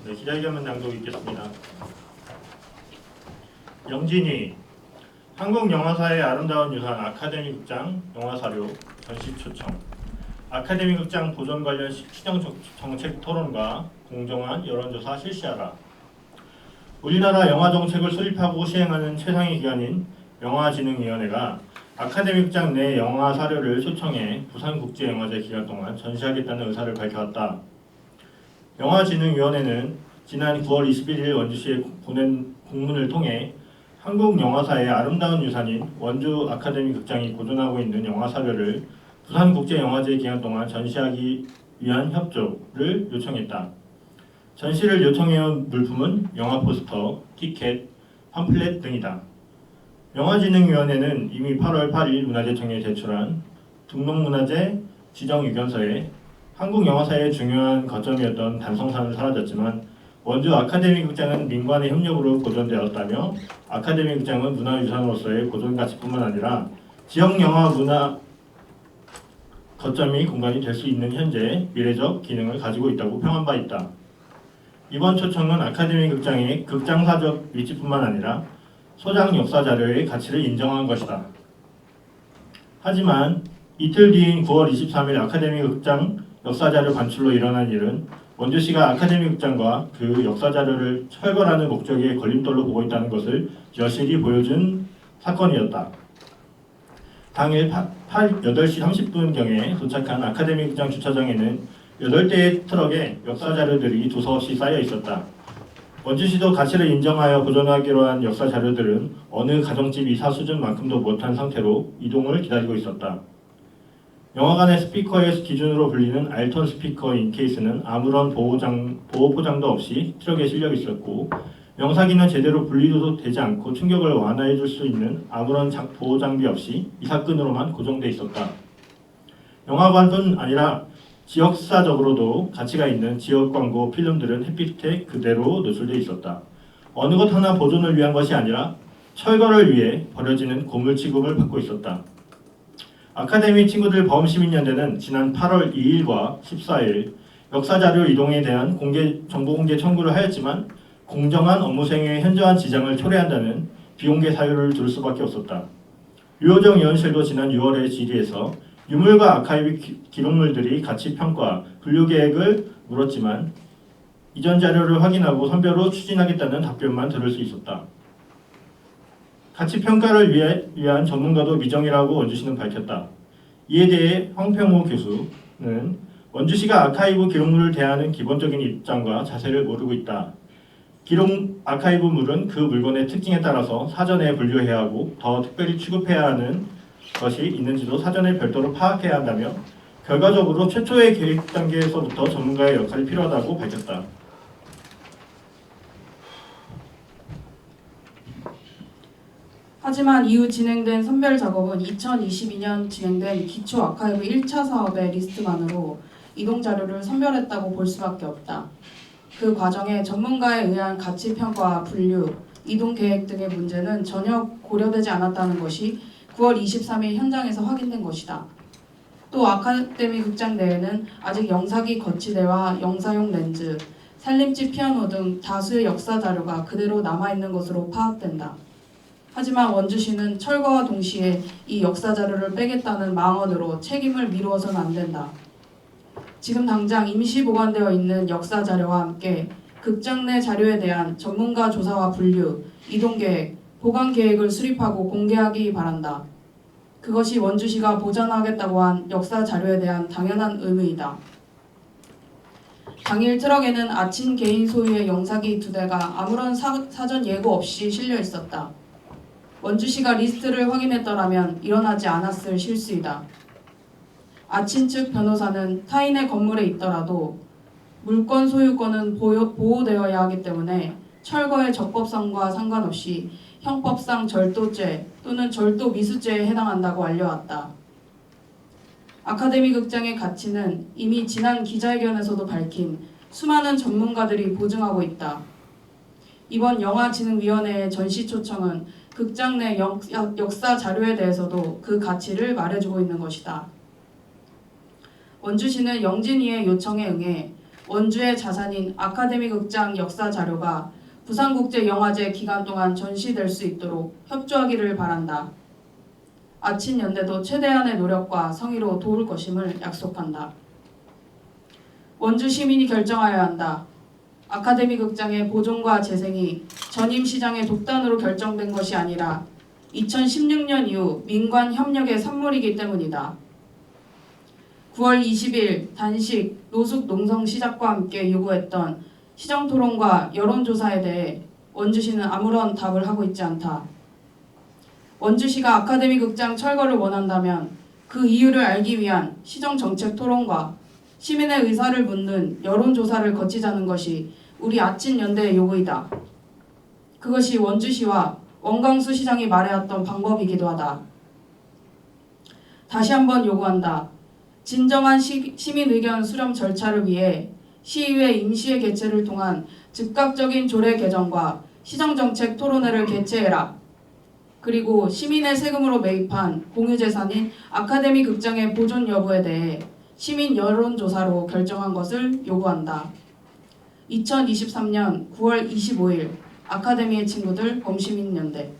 네, 기자회견문 낭독 읽겠습니다. 영진이 한국 영화사의 아름다운 유산 아카데미 극장 영화사료 전시 초청. 아카데미 극장 보존 관련 시정 정책 토론과 공정한 여론조사 실시하라. 우리나라 영화 정책을 수립하고 시행하는 최상위 기관인 영화진흥위원회가 아카데미 극장 내 영화 사료를 초청해 부산국제영화제 기간 동안 전시하겠다는 의사를 밝혀왔다. 영화진흥위원회는 지난 9월 21일 원주시에 보낸 공문을 통해 한국 영화사의 아름다운 유산인 원주 아카데미 극장이 보존하고 있는 영화 사료를 부산국제영화제 기간 동안 전시하기 위한 협조를 요청했다. 전시를 요청해온 물품은 영화 포스터, 티켓, 팜플렛 등이다. 영화진흥위원회는 이미 8월 8일 문화재청에 제출한 등록문화재 지정의견서에 한국 영화사의 중요한 거점이었던 단성산은 사라졌지만 원주 아카데미 극장은 민관의 협력으로 보존되었다며 아카데미 극장은 문화유산으로서의 보존 가치뿐만 아니라 지역 영화 문화 거점이 공간이 될 수 있는 현재 미래적 기능을 가지고 있다고 평한 바 있다. 이번 초청은 아카데미 극장의 극장사적 위치뿐만 아니라 소장 역사 자료의 가치를 인정한 것이다. 하지만 이틀 뒤인 9월 23일 아카데미 극장 역사자료 반출로 일어난 일은 원주시가 아카데미 극장과 그 역사자료를 철거라는 목적의 걸림돌로 보고 있다는 것을 여실히 보여준 사건이었다. 당일 8시 30분경에 도착한 아카데미 극장 주차장에는 8대의 트럭에 역사자료들이 두서없이 쌓여 있었다. 원주시도 가치를 인정하여 보존하기로 한 역사자료들은 어느 가정집 이사 수준만큼도 못한 상태로 이동을 기다리고 있었다. 영화관의 스피커의 기준으로 불리는 알톤 스피커 인케이스는 아무런 보호 포장도 없이 트럭에 실려 있었고 영사기는 제대로 분리도 되지 않고 충격을 완화해 줄 수 있는 아무런 보호 장비 없이 이사끈으로만 고정돼 있었다. 영화관뿐 아니라 지역사적으로도 가치가 있는 지역 광고 필름들은 햇빛에 그대로 노출돼 있었다. 어느 것 하나 보존을 위한 것이 아니라 철거를 위해 버려지는 고물 취급을 받고 있었다. 아카데미 친구들 범시민연대는 지난 8월 2일과 14일 역사자료 이동에 대한 정보 공개 청구를 하였지만 공정한 업무 수행에 현저한 지장을 초래한다는 비공개 사유를 들을 수밖에 없었다. 유호정 의원실도 지난 6월에 질의에서 유물과 아카이브 기록물들이 가치 평가, 분류 계획을 물었지만 이전 자료를 확인하고 선별로 추진하겠다는 답변만 들을 수 있었다. 가치 평가를 위한 전문가도 미정이라고 원주시는 밝혔다. 이에 대해 황평호 교수는 원주시가 아카이브 기록물을 대하는 기본적인 입장과 자세를 모르고 있다. 아카이브물은 그 물건의 특징에 따라서 사전에 분류해야 하고 더 특별히 취급해야 하는 것이 있는지도 사전에 별도로 파악해야 한다며 결과적으로 최초의 계획 단계에서부터 전문가의 역할이 필요하다고 밝혔다. 하지만 이후 진행된 선별 작업은 2022년 진행된 기초 아카이브 1차 사업의 리스트만으로 이동 자료를 선별했다고 볼 수밖에 없다. 그 과정에 전문가에 의한 가치 평가와 분류, 이동 계획 등의 문제는 전혀 고려되지 않았다는 것이 9월 23일 현장에서 확인된 것이다. 또 아카데미 극장 내에는 아직 영사기 거치대와 영사용 렌즈, 살림집 피아노 등 다수의 역사 자료가 그대로 남아있는 것으로 파악된다. 하지만 원주시는 철거와 동시에 이 역사 자료를 빼겠다는 망언으로 책임을 미루어서는 안 된다. 지금 당장 임시 보관되어 있는 역사 자료와 함께 극장 내 자료에 대한 전문가 조사와 분류, 이동 계획, 보관 계획을 수립하고 공개하기 바란다. 그것이 원주시가 보존하겠다고 한 역사 자료에 대한 당연한 의무이다. 당일 트럭에는 아친 개인 소유의 영사기 2대가 아무런 사전 예고 없이 실려 있었다. 원주시가 리스트를 확인했더라면 일어나지 않았을 실수이다. 아친 측 변호사는 타인의 건물에 있더라도 물권 소유권은 보호되어야 하기 때문에 철거의 적법성과 상관없이 형법상 절도죄 또는 절도 미수죄에 해당한다고 알려왔다. 아카데미 극장의 가치는 이미 지난 기자회견에서도 밝힌 수많은 전문가들이 보증하고 있다. 이번 영화진흥위원회의 전시 초청은 극장 내 역사 자료에 대해서도 그 가치를 말해주고 있는 것이다. 원주시는 영진이의 요청에 응해 원주의 자산인 아카데미 극장 역사 자료가 부산국제영화제 기간 동안 전시될 수 있도록 협조하기를 바란다. 아친연대도 최대한의 노력과 성의로 도울 것임을 약속한다. 원주 시민이 결정하여야 한다. 아카데미 극장의 보존과 재생이 전임 시장의 독단으로 결정된 것이 아니라 2016년 이후 민관 협력의 산물이기 때문이다. 9월 20일 단식 노숙 농성 시작과 함께 요구했던 시정토론과 여론조사에 대해 원주시는 아무런 답을 하고 있지 않다. 원주시가 아카데미 극장 철거를 원한다면 그 이유를 알기 위한 시정정책 토론과 시민의 의사를 묻는 여론조사를 거치자는 것이 우리 아친연대의 요구이다. 그것이 원주시와 원광수 시장이 말해왔던 방법이기도 하다. 다시 한번 요구한다. 진정한 시민 의견 수렴 절차를 위해 시의회 임시회 개최를 통한 즉각적인 조례 개정과 시정정책 토론회를 개최해라. 그리고 시민의 세금으로 매입한 공유재산인 아카데미 극장의 보존 여부에 대해 시민 여론조사로 결정한 것을 요구한다. 2023년 9월 25일 아카데미의 친구들 범시민연대